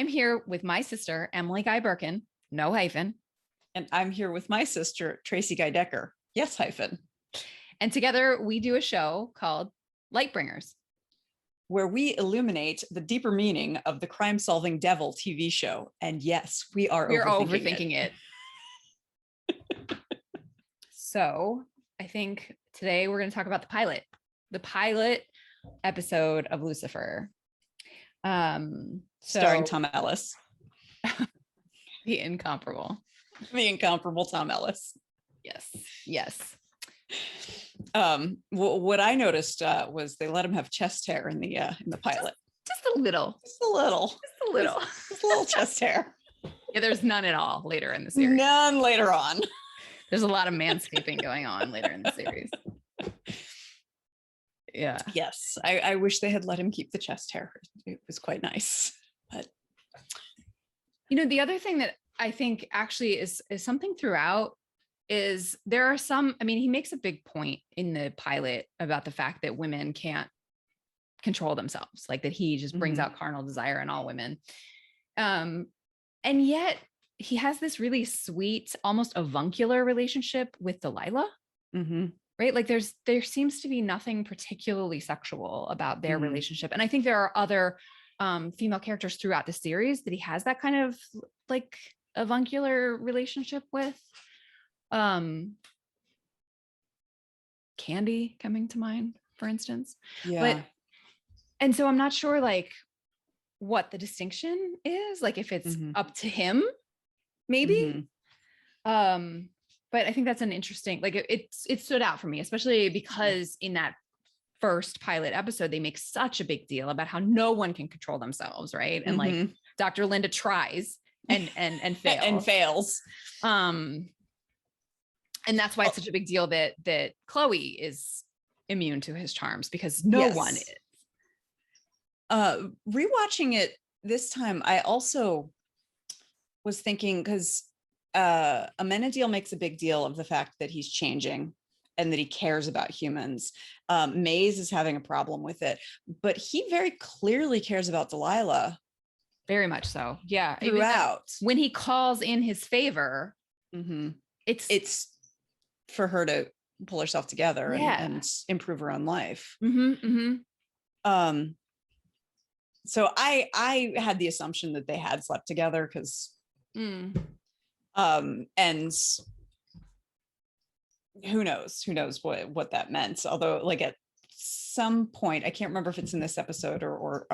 I'm here with my sister, Emily Guy Birkin, no hyphen. And I'm here with my sister, Tracie Guy Decker. Yes, hyphen. And together we do a show called Lightbringers, where we illuminate the deeper meaning of the crime-solving devil TV show. And yes, we're overthinking it. So I think today we're going to talk about the pilot episode of Lucifer. Starring Tom Ellis. The incomparable Tom Ellis. Yes. What I noticed was they let him have chest hair in the pilot. Just a little chest hair. Yeah, there's none at all later in the series. None later on. There's a lot of manscaping going on later in the series. Yeah. Yes. I wish they had let him keep the chest hair. It was quite nice. But the other thing that I think actually is something throughout is there are some, he makes a big point in the pilot about the fact that women can't control themselves, like that he just brings out carnal desire in all women. And yet he has this really sweet, almost avuncular relationship with Delilah. Right? Like there seems to be nothing particularly sexual about their relationship. And I think there are other female characters throughout the series that he has that kind of like avuncular relationship with. Candy coming to mind, for instance. Yeah. And so I'm not sure like what the distinction is, like if it's up to him, maybe. But I think that's an interesting, like it stood out for me, especially because in that first pilot episode, they make such a big deal about how no one can control themselves, right? And like Dr. Linda tries and fails. And that's why it's such a big deal that Chloe is immune to his charms, because no one is. Rewatching it this time, I also was thinking, because Amenadiel makes a big deal of the fact that he's changing and that he cares about humans. Maze is having a problem with it, but he very clearly cares about Delilah. Very much so. Yeah. Throughout. When he calls in his favor, it's for her to pull herself together and improve her own life. So I had the assumption that they had slept together because and who knows what that meant, although like at some point, I can't remember if it's in this episode or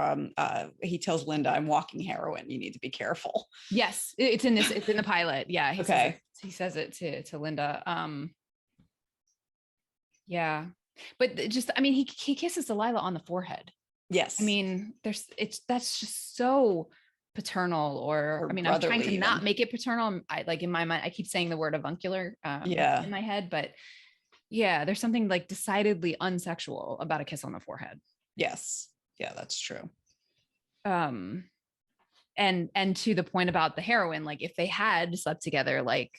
he tells Linda, I'm walking heroin, you need to be careful. Yes, it's in the pilot. Yeah. He says it to Linda. Yeah, but just he kisses Delilah on the forehead. Yes. That's just so paternal, or I'm trying to not make it paternal. I like in my mind, I keep saying the word avuncular in my head, but yeah, there's something like decidedly unsexual about a kiss on the forehead. Yes. Yeah, that's true. And to the point about the heroin, like if they had slept together, like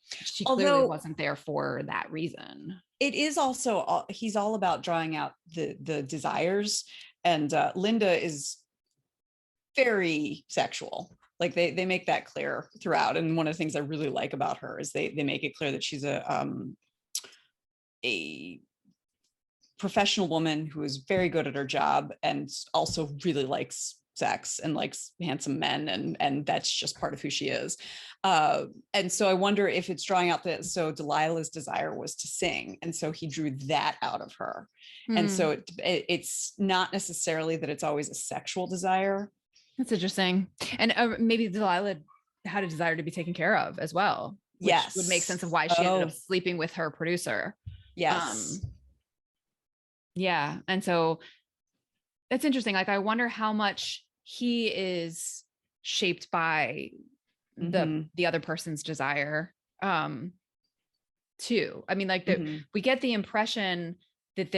she clearly wasn't there for that reason. It is also, he's all about drawing out the desires, and Linda is very sexual. Like they make that clear throughout. And one of the things I really like about her is they make it clear that she's a professional woman who is very good at her job and also really likes sex and likes handsome men, and that's just part of who she is. And so I wonder if it's drawing out that, so Delilah's desire was to sing, and so he drew that out of her. And so it's not necessarily that it's always a sexual desire. That's interesting. And maybe Delilah had a desire to be taken care of as well, which would make sense of why she ended up sleeping with her producer. Yes. Yeah. And so that's interesting. Like, I wonder how much he is shaped by the other person's desire too. We get the impression that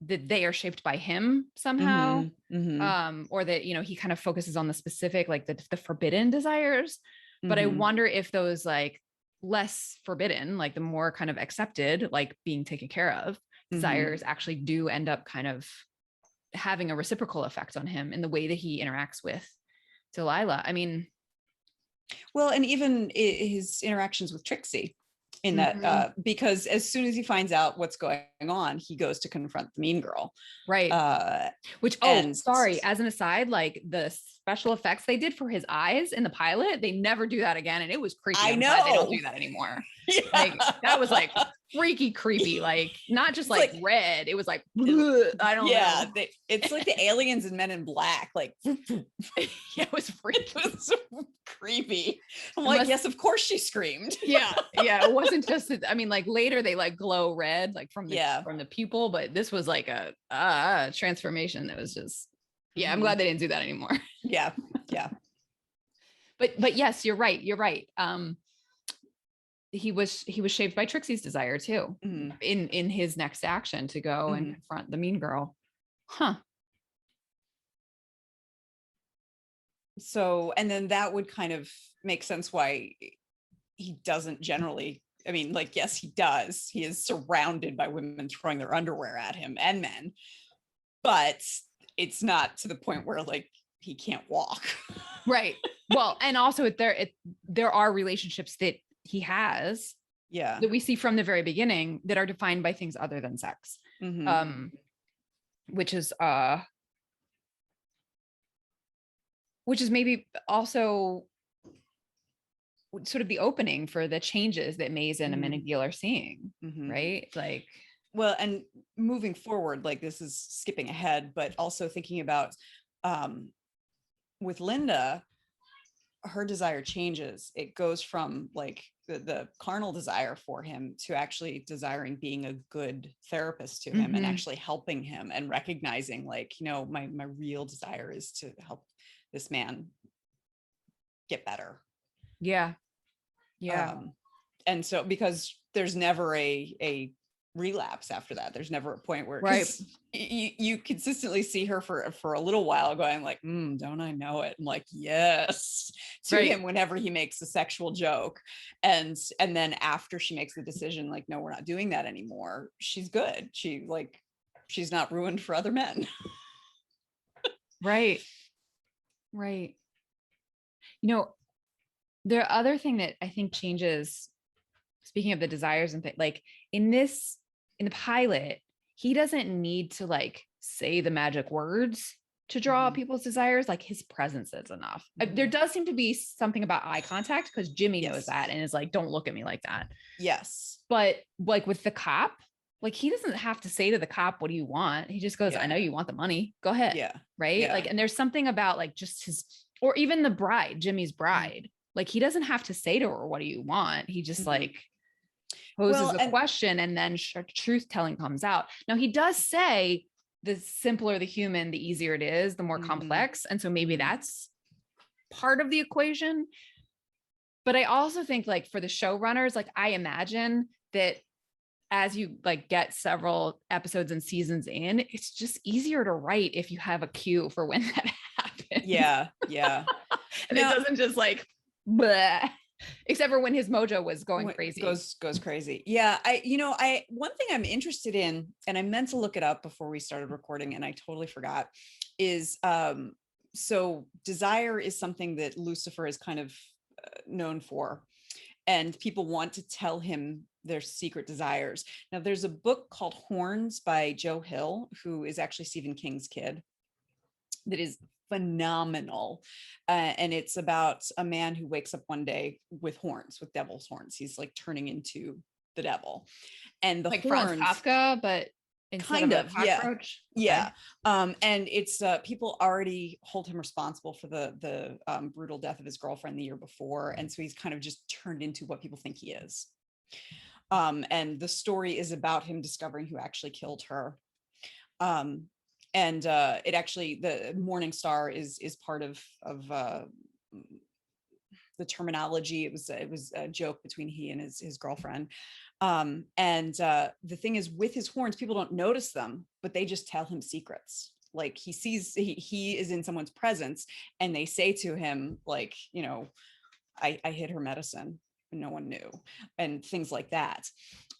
that they are shaped by him somehow, or that, he kind of focuses on the specific, like the forbidden desires. But I wonder if those like less forbidden, like the more kind of accepted, like being taken care of desires actually do end up kind of having a reciprocal effect on him in the way that he interacts with Delilah. I mean, well, and even his interactions with Trixie in that, because as soon as he finds out what's going on, he goes to confront the mean girl. right. Which, and sorry, as an aside, like the special effects they did for his eyes in the pilot, they never do that again. And it was creepy. I I'm know glad they don't do that anymore. Yeah. Like that was like freaky creepy, like not just like red, it was like I don't know. It's like the aliens and Men in Black, like yeah, it was freaky. It was creepy. I'm like, yes, of course she screamed. yeah it wasn't just, I mean, like later they like glow red like from the pupil, but this was like a transformation that was just I'm glad they didn't do that anymore. yeah but yes, you're right he was shaped by Trixie's desire too, in his next action to go and confront the mean girl. So, and then that would kind of make sense why he doesn't generally, I mean, like, yes, he does. He is surrounded by women throwing their underwear at him and men, but it's not to the point where like he can't walk. Right. Well, and also there are relationships that he has that we see from the very beginning that are defined by things other than sex. Which is maybe also sort of the opening for the changes that Maze and Amenadiel are seeing, right? Like, well, and moving forward, like this is skipping ahead, but also thinking about with Linda, her desire changes. It goes from like the carnal desire for him to actually desiring being a good therapist to him and actually helping him and recognizing like, you know, my real desire is to help this man get better. Yeah. And so because there's never a relapse after that, there's never a point where you consistently see her for a little while going like, don't I know it? I'm like, yes, to him whenever he makes a sexual joke, and then after she makes the decision like, no, we're not doing that anymore, she's good. She's not ruined for other men. right. You know, the other thing that I think changes, speaking of the desires and things, like in the pilot, he doesn't need to like say the magic words to draw people's desires. Like his presence is enough. There does seem to be something about eye contact because Jimmy knows that and is like, don't look at me like that. Yes. But like with the cop, like he doesn't have to say to the cop, what do you want? He just goes, I know you want the money. Go ahead. Yeah. Right. Yeah. Like, and there's something about like just his, or even the bride, Jimmy's bride. Like he doesn't have to say to her, what do you want? He just like poses a question and then truth telling comes out. Now he does say the simpler the human, the easier it is, the more complex. And so maybe that's part of the equation. But I also think like for the showrunners, like I imagine that as you like get several episodes and seasons in, it's just easier to write if you have a cue for when that happens. Yeah. And it doesn't just like bleh. Except for when his mojo was going crazy. Goes crazy. Yeah. One thing I'm interested in, and I meant to look it up before we started recording and I totally forgot, is so desire is something that Lucifer is kind of known for, and people want to tell him their secret desires. Now there's a book called Horns by Joe Hill, who is actually Stephen King's kid, that is phenomenal. And it's about a man who wakes up one day with horns, with devil's horns. He's like turning into the devil. And the like horns, Franz Kafka, but instead of a cockroach. Yeah. And it's people already hold him responsible for the brutal death of his girlfriend the year before. And so he's kind of just turned into what people think he is. And the story is about him discovering who actually killed her. And it actually, the Morning Star is part of the terminology. It was a joke between he and his girlfriend. And the thing is, with his horns, people don't notice them, but they just tell him secrets. Like he sees he is in someone's presence, and they say to him, like, you know, I hid her medicine, and no one knew, and things like that.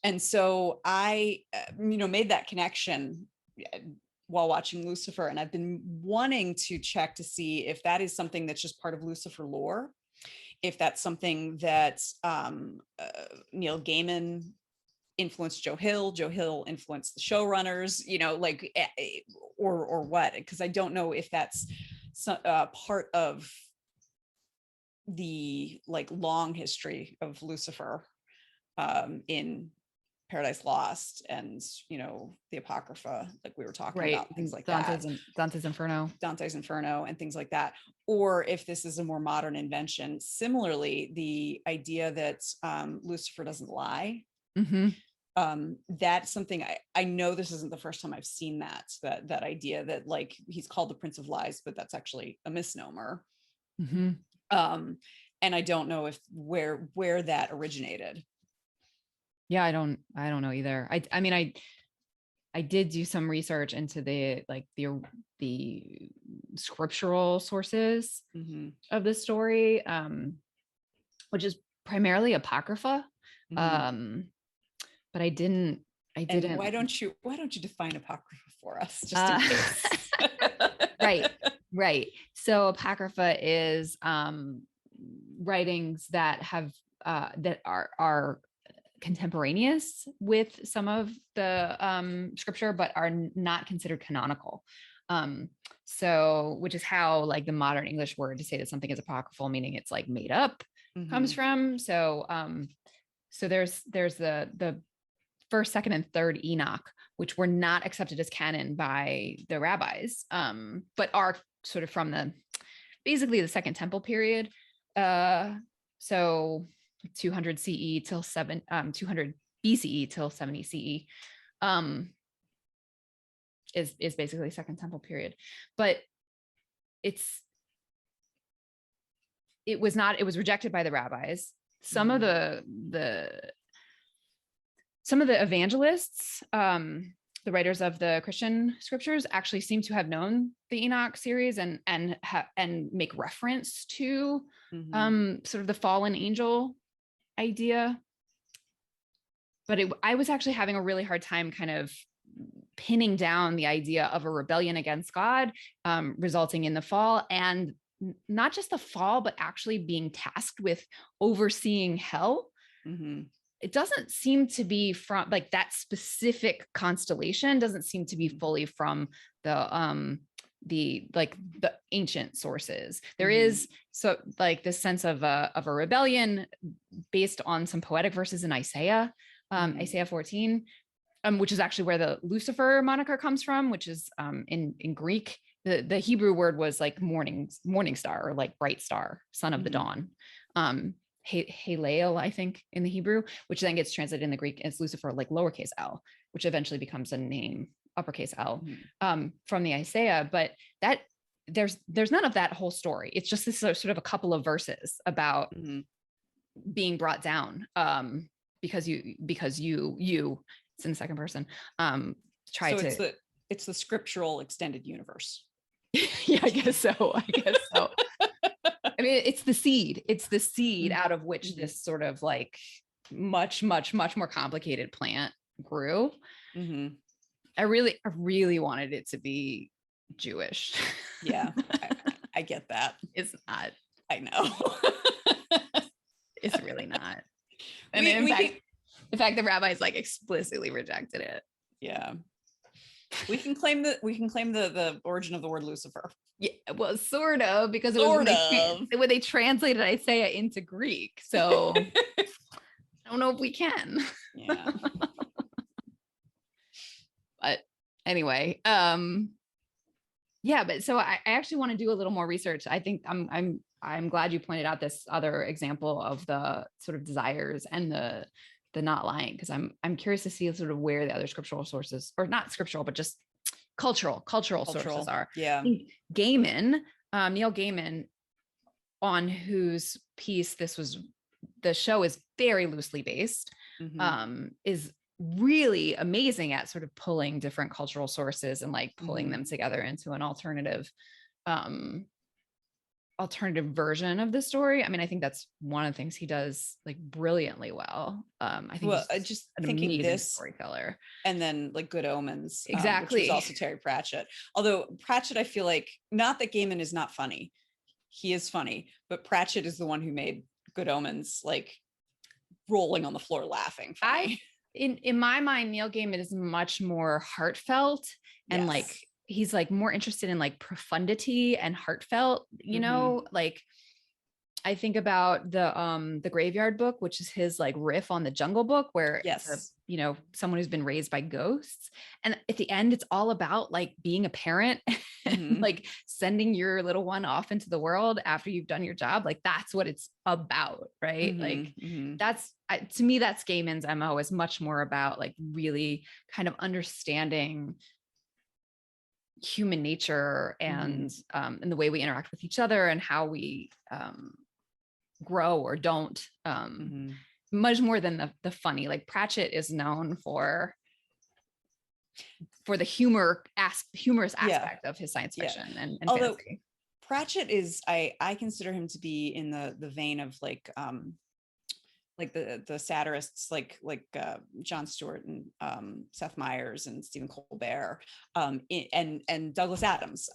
And so I, made that connection while watching Lucifer, and I've been wanting to check to see if that is something that's just part of Lucifer lore, if that's something that Neil Gaiman influenced Joe Hill influenced the showrunners, like, or what, because I don't know if that's part of the like long history of Lucifer in Paradise Lost and the Apocrypha, like we were talking about, things like Dante's Inferno and things like that, or if this is a more modern invention. Similarly, the idea that Lucifer doesn't lie, that's something I know this isn't the first time I've seen that idea that like he's called the Prince of Lies, but that's actually a misnomer. And I don't know if where that originated. Yeah, I don't know either. I mean, I did do some research into the scriptural sources of the story, which is primarily Apocrypha. But I didn't. And why don't you define Apocrypha for us, just in case? Right. So Apocrypha is writings that have that are contemporaneous with some of the scripture, but are not considered canonical. So, which is how like the modern English word to say that something is apocryphal, meaning it's like made up, comes from. So, so there's the first, second, and third Enoch, which were not accepted as canon by the rabbis, but are sort of from basically the Second Temple period. So 200 CE till 200 BCE till 70 CE, is basically Second Temple period. But it was rejected by the rabbis. Some of the evangelists, the writers of the Christian scriptures, actually seem to have known the Enoch series and make reference to sort of the fallen angel idea. But I was actually having a really hard time kind of pinning down the idea of a rebellion against God, resulting in the fall, and not just the fall, but actually being tasked with overseeing hell. It doesn't seem to be from like that specific constellation doesn't seem to be fully from the ancient sources. There is so like this sense of a rebellion based on some poetic verses in Isaiah, Isaiah 14, which is actually where the Lucifer moniker comes from, which is in Greek. The Hebrew word was like morning star, or like bright star, son of the dawn. Halel, I think, in the Hebrew, which then gets translated in the Greek as Lucifer, like lowercase l, which eventually becomes a name, uppercase L, from the Isaiah. But that there's none of that whole story. It's just this sort of a couple of verses about being brought down because you it's in the second person. It's the scriptural extended universe. Yeah, I guess so. I mean, it's the seed out of which this sort of like much more complicated plant grew. I really wanted it to be Jewish. Yeah, I get that. It's not. I know. It's really not. And in fact, the rabbis like explicitly rejected it. Yeah. We can claim the origin of the word Lucifer. Yeah, well, sort of, because it was when they translated Isaiah into Greek. So I don't know if we can. Yeah. But anyway, yeah, but so I actually want to do a little more research. I think I'm glad you pointed out this other example of the sort of desires and the not lying, because I'm curious to see sort of where the other scriptural sources, or not scriptural, but just cultural sources are. Yeah. Gaiman, Neil Gaiman, on whose piece the show is very loosely based, is really amazing at sort of pulling different cultural sources and like pulling them together into an alternative alternative version of the story. I mean, I think that's one of the things he does like brilliantly well. I think Well, he's just an thinking amazing this, storyteller. and then like Good Omens, which was Exactly. also Terry Pratchett. Although Pratchett, I feel like, not that Gaiman is not funny, he is funny, but Pratchett is the one who made Good Omens like rolling on the floor laughing funny. In my mind, Neil Gaiman is much more heartfelt and Yes. like he's like more interested in like profundity and heartfelt, you know, like I think about the Graveyard Book, which is his like riff on the Jungle Book, where it's a, Yes. you know, someone who's been raised by ghosts. And at the end, it's all about like being a parent and like sending your little one off into the world after you've done your job. Like that's what it's about, right? Like that's to me, that's Gaiman's MO, is much more about like really kind of understanding human nature and the way we interact with each other and how we grow or don't, much more than the funny. Like Pratchett is known for the humorous aspect of his science fiction and although fantasy. Pratchett is, I consider him to be in the vein of like the satirists like Jon Stewart and Seth Meyers and Stephen Colbert, and Douglas Adams,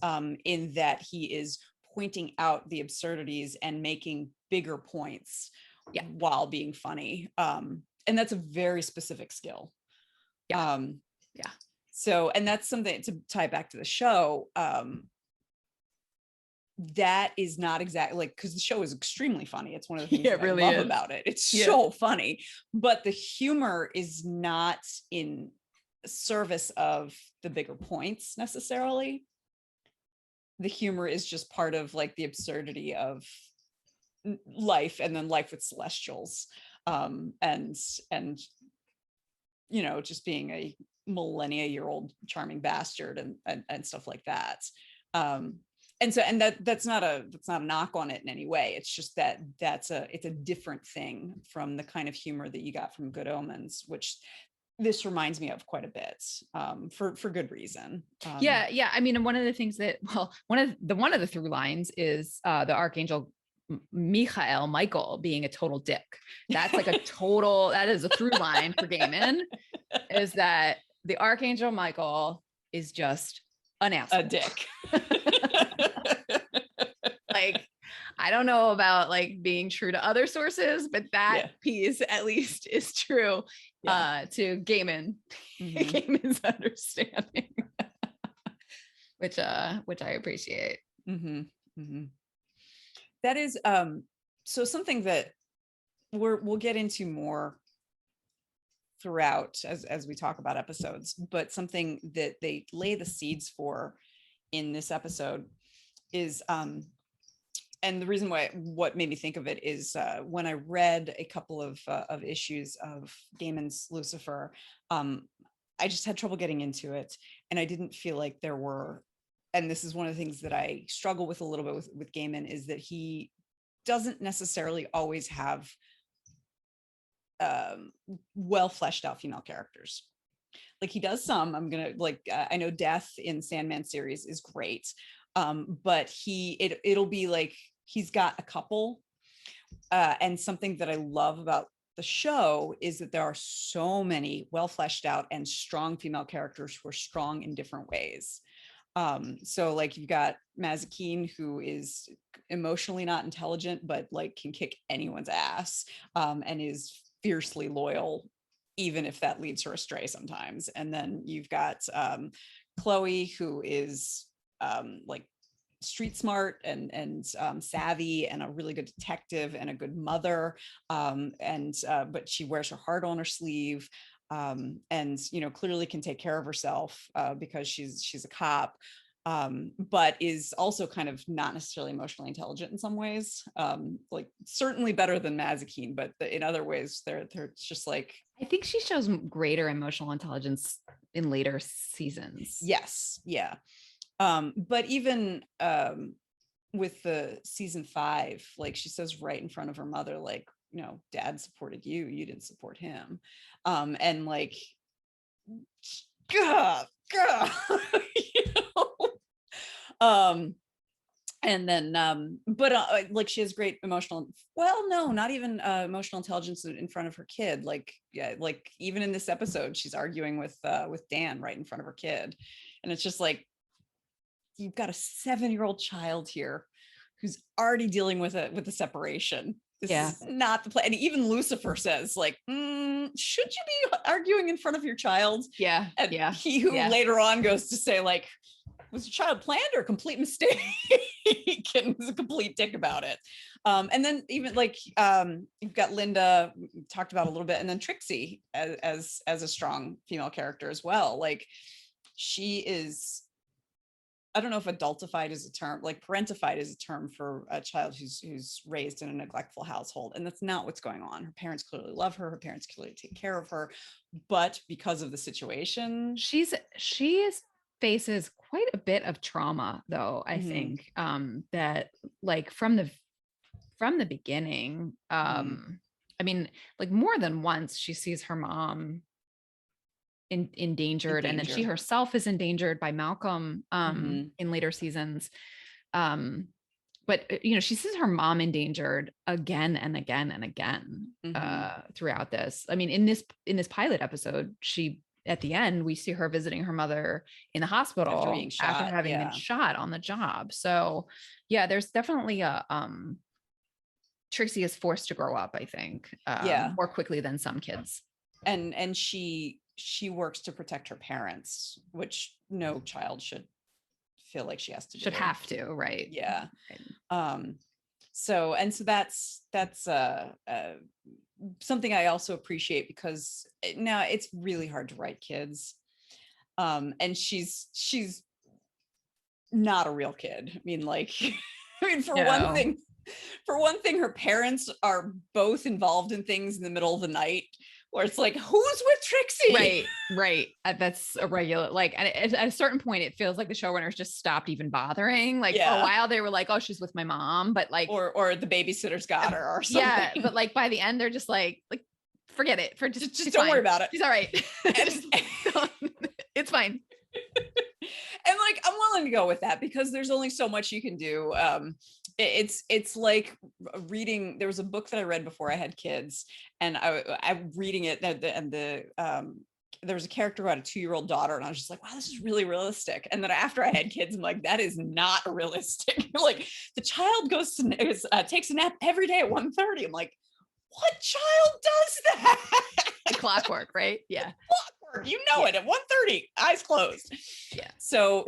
in that he is pointing out the absurdities and making bigger points while being funny. And that's a very specific skill. So, and that's something to tie back to the show. That is not exactly like, because the show is extremely funny. It's one of the things that really I love about it. It's so funny, but the humor is not in service of the bigger points necessarily. The humor is just part of like the absurdity of life, and then life with celestials, and you know, just being a millennia-year-old charming bastard and stuff like that. And so, and that's not a knock on it in any way. It's just that it's a different thing from the kind of humor that you got from Good Omens, which this reminds me of quite a bit, for good reason. Yeah. I mean, one of the things that, well, one of the through lines is the Archangel Michael being a total dick. That's like that is a through line for Gaiman, is that the Archangel Michael is just an asshole. A dick. Like, I don't know about like being true to other sources, but that piece at least is true to Gaiman. Gaiman's understanding, which I appreciate. That is so something that we'll get into more throughout as we talk about episodes, but something that they lay the seeds for in this episode is and the reason why, what made me think of it is when I read a couple of issues of Gaiman's Lucifer, I just had trouble getting into it, and I didn't feel like there were, and this is one of the things that I struggle with a little bit with Gaiman, is that he doesn't necessarily always have well fleshed out female characters. Like he does some. I'm gonna like I know Death in Sandman series is great, but it'll be like he's got a couple, and something that I love about the show is that there are so many well fleshed out and strong female characters who are strong in different ways. So like you've got Mazikeen, who is emotionally not intelligent, but like can kick anyone's ass, and is fiercely loyal, even if that leads her astray sometimes. And then you've got Chloe, who is like street smart and savvy and a really good detective and a good mother, but she wears her heart on her sleeve, and you know, clearly can take care of herself because she's a cop, but is also kind of not necessarily emotionally intelligent in some ways, like certainly better than Mazikeen, but in other ways they're just like, I think she shows greater emotional intelligence in later seasons. Yes, yeah. But even with the season 5, like she says right in front of her mother, like, you know, dad supported you, you didn't support him, and like, God, you know? And then but like she has great emotional, well, no, not even emotional intelligence in front of her kid. Like, yeah, like even in this episode she's arguing with Dan right in front of her kid, and it's just like, you've got a 7-year-old child here who's already dealing with the separation. This is not the plan. And even Lucifer says, like, should you be arguing in front of your child? Yeah. And he who later on goes to say, like, was your child planned or a complete mistake? And was a complete dick about it. And then even like you've got Linda, talked about a little bit, and then Trixie as a strong female character as well. Like, she is, I don't know if adultified is a term, like parentified is a term for a child who's raised in a neglectful household. And that's not what's going on. Her parents clearly love her. Her parents clearly take care of her. But because of the situation, she faces quite a bit of trauma, though, I think, that like from the beginning, I mean, like more than once she sees her mom endangered, and then she herself is endangered by Malcolm in later seasons. But you know, she sees her mom endangered again and again and again throughout this. I mean, in this pilot episode, she, at the end, we see her visiting her mother in the hospital after having been shot on the job. So yeah, there's definitely a Trixie is forced to grow up, I think, more quickly than some kids. And she works to protect her parents, which no child should feel like she has to do. Have to, right? Yeah. So that's something I also appreciate, because now it's really hard to write kids. And she's not a real kid. I mean, like, for one thing, her parents are both involved in things in the middle of the night, where it's like, who's with Trixie? Right. That's a regular, like, and at a certain point, it feels like the showrunners just stopped even bothering. Like, for a while they were like, oh, she's with my mom, but like, or the babysitter's got her or something. Yeah, but like by the end, they're just like forget it. For just don't worry about it. She's all right. It's fine. And like, I'm willing to go with that, because there's only so much you can do. It's like reading. There was a book that I read before I had kids, and I'm reading it, and there was a character who had a 2-year-old daughter, and I was just like, wow, this is really realistic. And then after I had kids, I'm like, that is not realistic. Like, the child takes a nap every day at 1:30. I'm like, what child does that? The clockwork, right? Yeah. Clockwork, you know it, at 1:30, eyes closed. Yeah. So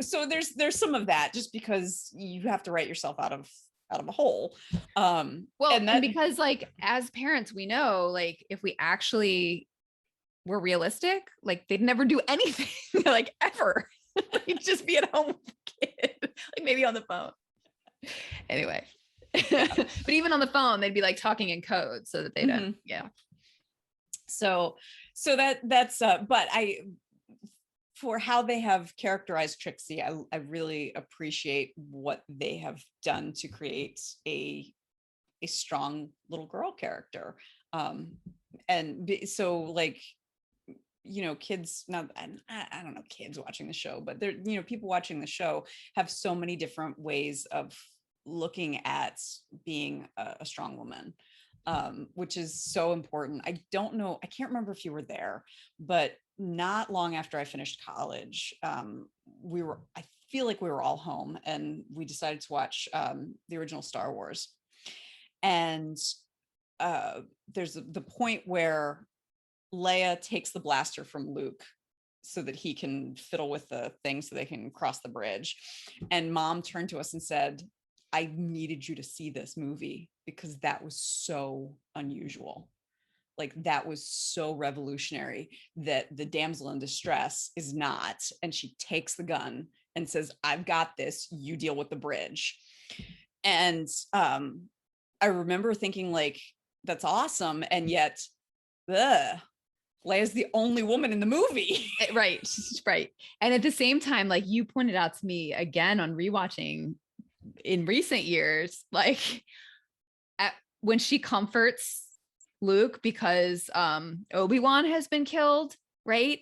there's some of that, just because you have to write yourself out of a hole. Well, and because like as parents, we know, like, if we actually were realistic, like they'd never do anything, like ever. They'd just be at home with the kid, like maybe on the phone. Anyway. But even on the phone, they'd be like talking in code so that they don't. So that's but for how they have characterized Trixie, I really appreciate what they have done to create a strong little girl character. And so, like, you know, kids now, I don't know, kids watching the show, but they're, you know, people watching the show have so many different ways of looking at being a strong woman, which is so important. I don't know, I can't remember if you were there, but not long after I finished college, I feel like we were all home, and we decided to watch the original Star Wars. And there's the point where Leia takes the blaster from Luke so that he can fiddle with the thing so they can cross the bridge. And Mom turned to us and said, I needed you to see this movie, because that was so unusual. Like, that was so revolutionary, that the damsel in distress is not. And she takes the gun and says, I've got this, you deal with the bridge. And I remember thinking, like, that's awesome. And yet, Leia's the only woman in the movie. Right. And at the same time, like you pointed out to me again on rewatching in recent years, like when she comforts Luke because Obi-Wan has been killed, right?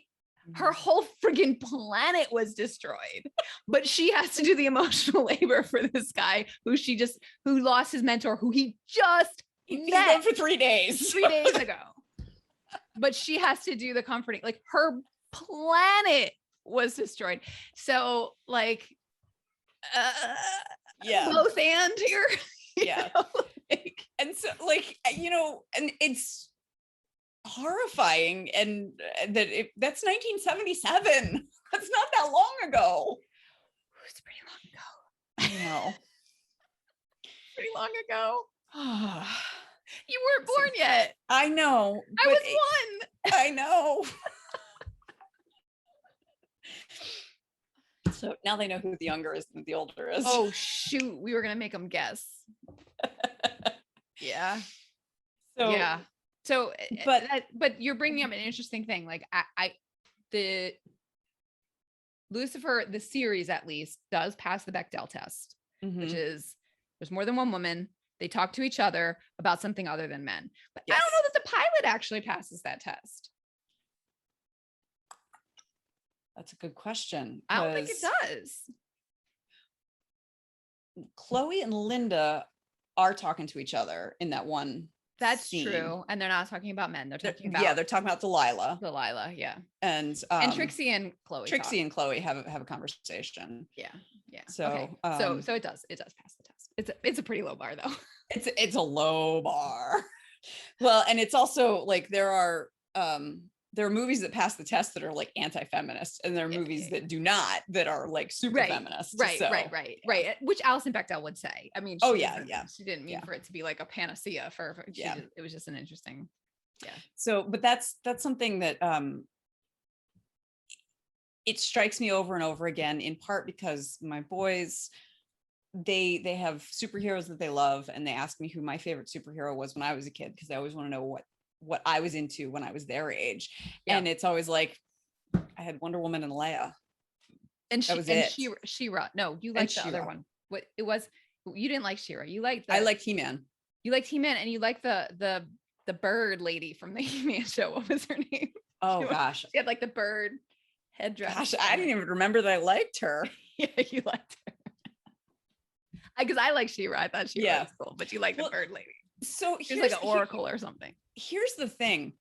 Her whole friggin' planet was destroyed, but she has to do the emotional labor for this guy who lost his mentor, who he just met for 3 days. 3 days ago. But she has to do the comforting, like her planet was destroyed. So like, both and here. Yeah. And so like, and it's horrifying, and that's 1977. That's not that long ago. It's pretty long ago. I know. Pretty long ago. You weren't born yet. I know. I was one. I know. So now they know who the younger is and the older is. Oh shoot, we were gonna make them guess. Yeah. So yeah. So, but you're bringing up an interesting thing. Like the Lucifer, the series at least, does pass the Bechdel test, which is there's more than one woman. They talk to each other about something other than men. But I don't know that the pilot actually passes that test. That's a good question. I don't think it does. Chloe and Linda are talking to each other in that one. That's scene. True. And they're not talking about men. They're talking about they're talking about Delilah. Yeah. And Trixie and Chloe. And Chloe have a conversation. Yeah. So okay. So it does pass the test. It's a pretty low bar though. It's a low bar. Well, and it's also like there are movies that pass the test that are like anti-feminist, and there are movies that do not, that are like super feminist. Right. Which Alison Bechdel would say. I mean, she didn't mean for it to be like a panacea for it was just an interesting. Yeah. So, but that's something that it strikes me over and over again, in part because my boys, they have superheroes that they love, and they ask me who my favorite superhero was when I was a kid, because they always want to know what I was into when I was their age. And it's always like, I had Wonder Woman and Leia. And She-Ra. No, you liked the other one. What it was, you didn't like She-Ra. You liked I liked He-Man. You liked He-Man, and you liked the bird lady from the He-Man show. What was her name? Oh gosh. She had like the bird headdress. Gosh, I didn't even remember that I liked her. Yeah, you liked her. Because I like She-Ra. I thought She-Ra was cool, but you like the bird lady. So she's like an oracle or something. Here's the thing.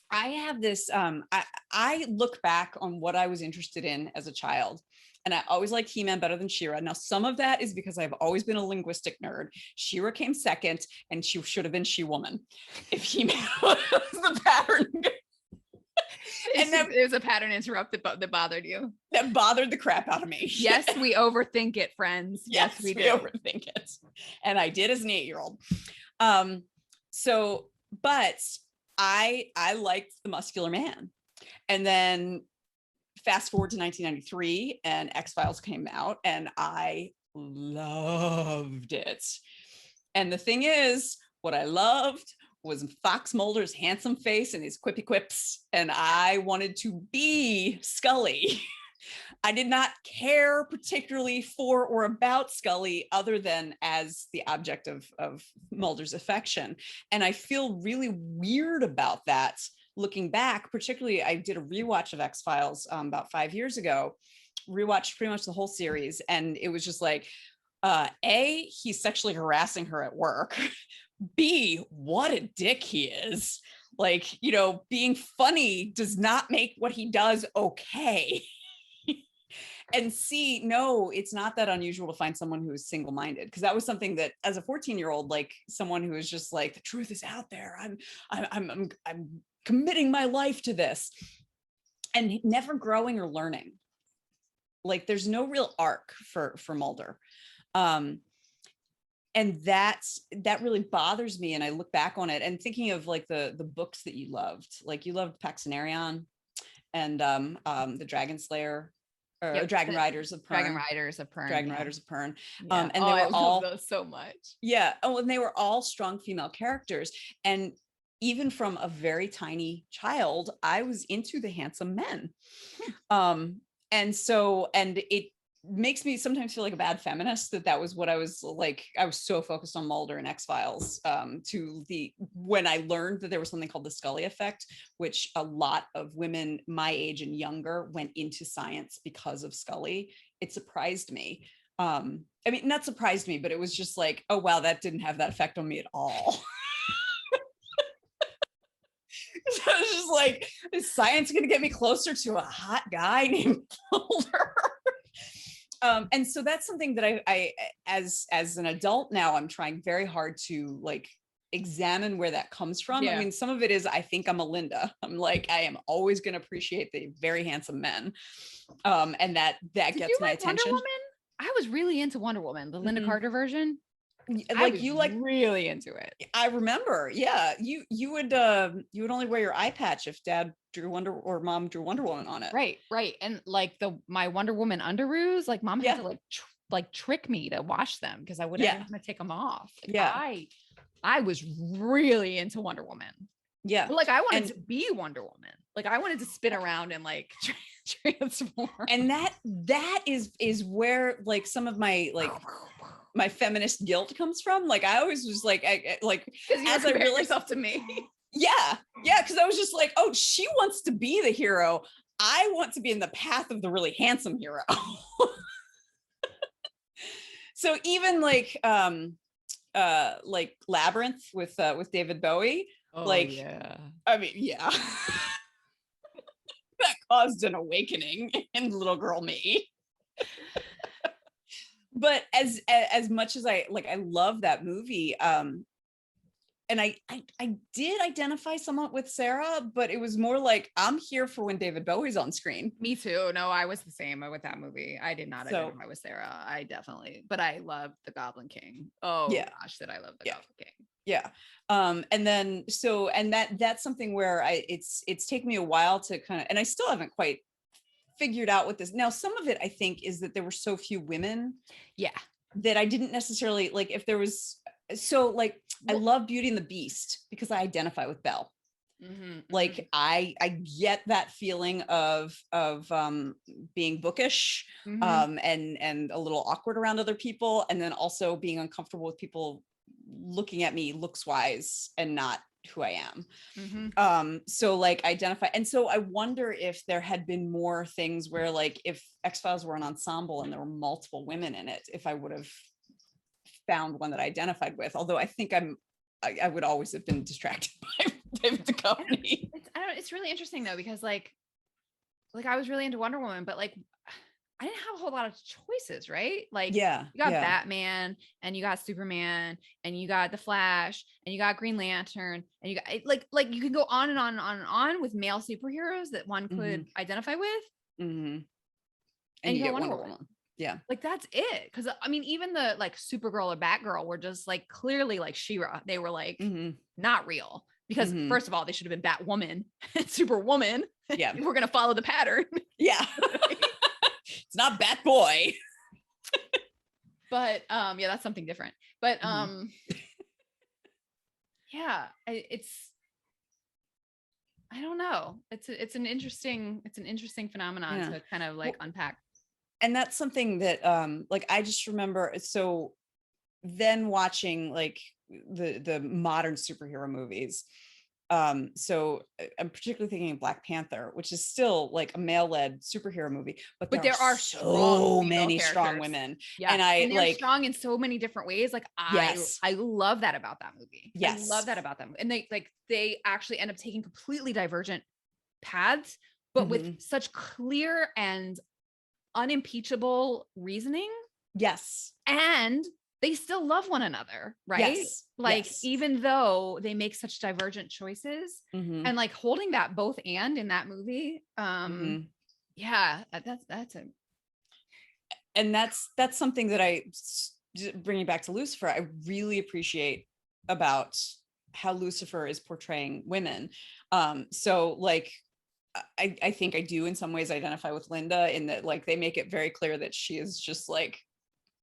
I have this, I look back on what I was interested in as a child, and I always liked He-Man better than She-Ra. Now, some of that is because I've always been a linguistic nerd. She-Ra came second, and she should have been She-Woman if He-Man was the pattern. And it was a pattern interrupt that bothered you. That bothered the crap out of me. Yes, we overthink it, friends. Yes, we do. Overthink it. And I did as an 8-year-old. But I liked the muscular man. And then fast forward to 1993, and X-Files came out, and I loved it. And the thing is, what I loved was Fox Mulder's handsome face and his quippy quips, and I wanted to be Scully. I did not care particularly for or about Scully, other than as the object of Mulder's affection. And I feel really weird about that looking back. Particularly, I did a rewatch of X-Files about 5 years ago, rewatched pretty much the whole series, and it was just like, A, he's sexually harassing her at work. B, what a dick he is. Like, being funny does not make what he does okay. And C, no, it's not that unusual to find someone who is single-minded, because that was something that, as a 14-year-old, like someone who is just like, the truth is out there. I'm committing my life to this, and never growing or learning. Like, there's no real arc for Mulder. And that really bothers me. And I look back on it and thinking of like the books that you loved, like you loved Paxenarion and the Dragon Slayer, or Dragon Riders of Pern. Dragon Riders of Pern. And they were all those so much. Yeah. Oh, and they were all strong female characters. And even from a very tiny child, I was into the handsome men. And makes me sometimes feel like a bad feminist that was what I was like. I was so focused on Mulder and X-Files when I learned that there was something called the Scully Effect, which a lot of women my age and younger went into science because of Scully. It surprised me. I mean, not surprised me, but it was just like, oh wow, that didn't have that effect on me at all. So I was just like, is science going to get me closer to a hot guy named Mulder? And so that's something that I as an adult now, I'm trying very hard to like examine where that comes from. I mean, some of it is, I think I'm a Linda. I'm like, I am always going to appreciate the very handsome men. And that Did gets you my like attention. Wonder Woman? I was really into Wonder Woman, the Linda Carter version. Like you like really into it. I remember, yeah. You would only wear your eye patch if Dad drew Mom drew Wonder Woman on it. Right. And like my Wonder Woman underoos, like Mom had to like trick me to wash them because I wouldn't want to take them off. Like, I was really into Wonder Woman. Yeah. But, like I wanted to be Wonder Woman. Like I wanted to spin around and like transform. And that is where like some of my like my feminist guilt comes from. Like I always was like, as I realized yourself to me. Yeah. Because I was just like, oh, she wants to be the hero. I want to be in the path of the really handsome hero. So even like Labyrinth with David Bowie. Oh, like, yeah. I mean, yeah. That caused an awakening in little girl me. But as much as I love that movie, and I did identify somewhat with Sarah, but it was more like I'm here for when David Bowie's on screen. Me too. No, I was the same with that movie. I did not identify with Sarah. But I loved the Goblin King. Oh yeah. Gosh, that I love the Goblin King. Yeah. And then that's something where it's taken me a while to kind of, and I still haven't quite figured out what this. Now, some of it I think is that there were so few women. Yeah. That I didn't necessarily like if there was. So like, I love Beauty and the Beast because I identify with Belle. Like I get that feeling of being bookish, and a little awkward around other people, and then also being uncomfortable with people looking at me looks wise and not who I am. So like identify, and so I wonder if there had been more things where like if X-Files were an ensemble and there were multiple women in it, if I would have found one that I identified with. Although I think I would always have been distracted by David Duchovny. It's really interesting though, because like I was really into Wonder Woman, but like I didn't have a whole lot of choices, right? Like, you got Batman, and you got Superman, and you got the Flash, and you got Green Lantern, and you got like you could go on and on and on and on with male superheroes that one could identify with. And you got Wonder Woman. Yeah, like that's it. Because I mean, even the like Supergirl or Batgirl were just like clearly like She-Ra. They were like not real. Because first of all, they should have been Batwoman and Superwoman. Yeah, we're gonna follow the pattern. Yeah. It's not Batboy. But yeah, that's something different. But yeah, it's I don't know. It's an interesting phenomenon to kind of like unpack. And that's something that like I just remember, so then watching like the modern superhero movies. So I'm particularly thinking of Black Panther, which is still like a male-led superhero movie, but there are so many strong women. Yeah. And they're strong in so many different ways. Like I love that about that movie. Yes. I love that about them. And they actually end up taking completely divergent paths, but with such clear and unimpeachable reasoning. Yes. And they still love one another, right? Yes. Like, even though they make such divergent choices and like holding that both and in that movie. Yeah, that's something that I, bringing back to Lucifer, I really appreciate about how Lucifer is portraying women. So like, I think I do in some ways identify with Linda in that like they make it very clear that she is just like,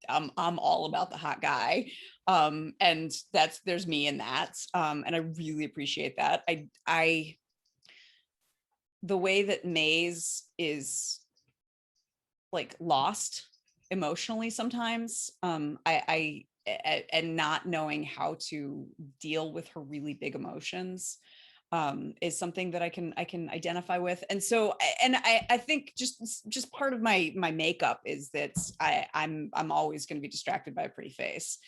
I'm all about the hot guy. And there's me in that. And I really appreciate that. I the way that Maze is like lost emotionally sometimes. And not knowing how to deal with her really big emotions is something that I can identify with. And so, and I think just part of my makeup is that I'm always going to be distracted by a pretty face.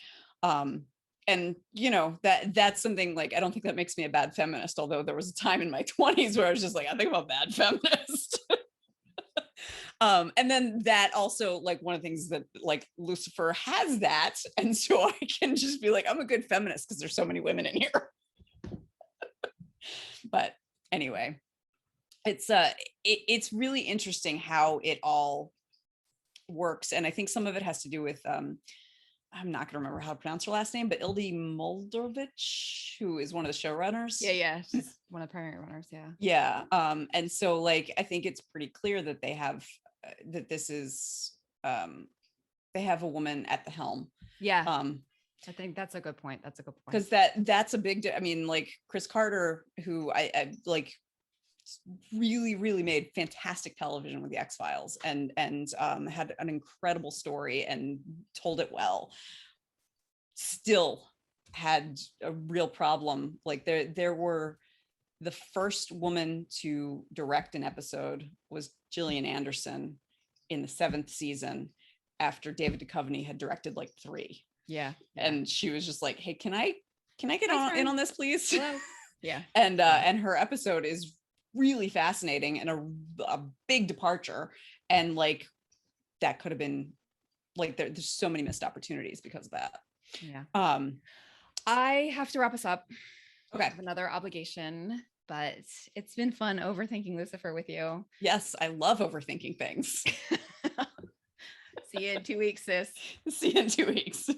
And you know, that's something like, I don't think that makes me a bad feminist, although there was a time in my 20s where I was just like, I think I'm a bad feminist. And then that also, like, one of the things that like Lucifer has that, and so I can just be like, I'm a good feminist because there's so many women in here. But anyway, it's really interesting how it all works, and I think some of it has to do with I'm not going to remember how to pronounce her last name, but Ildi Moldovich, who is one of the showrunners. Yeah, she's one of the primary runners. Yeah. Yeah. And so, like, I think it's pretty clear that they have that this is they have a woman at the helm. Yeah. I think that's a good point. That's a good point. Because that's a big, I mean, like Chris Carter, who I like, really made fantastic television with the X-Files, and had an incredible story and told it well, still had a real problem. Like there were, the first woman to direct an episode was Gillian Anderson in the 7th season, after David Duchovny had directed like 3. Yeah. And she was just like, hey, can I get in on this, please? Hello. Yeah. And her episode is really fascinating and a big departure. And like, that could have been like, there's so many missed opportunities because of that. Yeah. I have to wrap us up. Okay. I have another obligation, but it's been fun overthinking Lucifer with you. Yes, I love overthinking things. See you in 2 weeks, sis. See you in 2 weeks.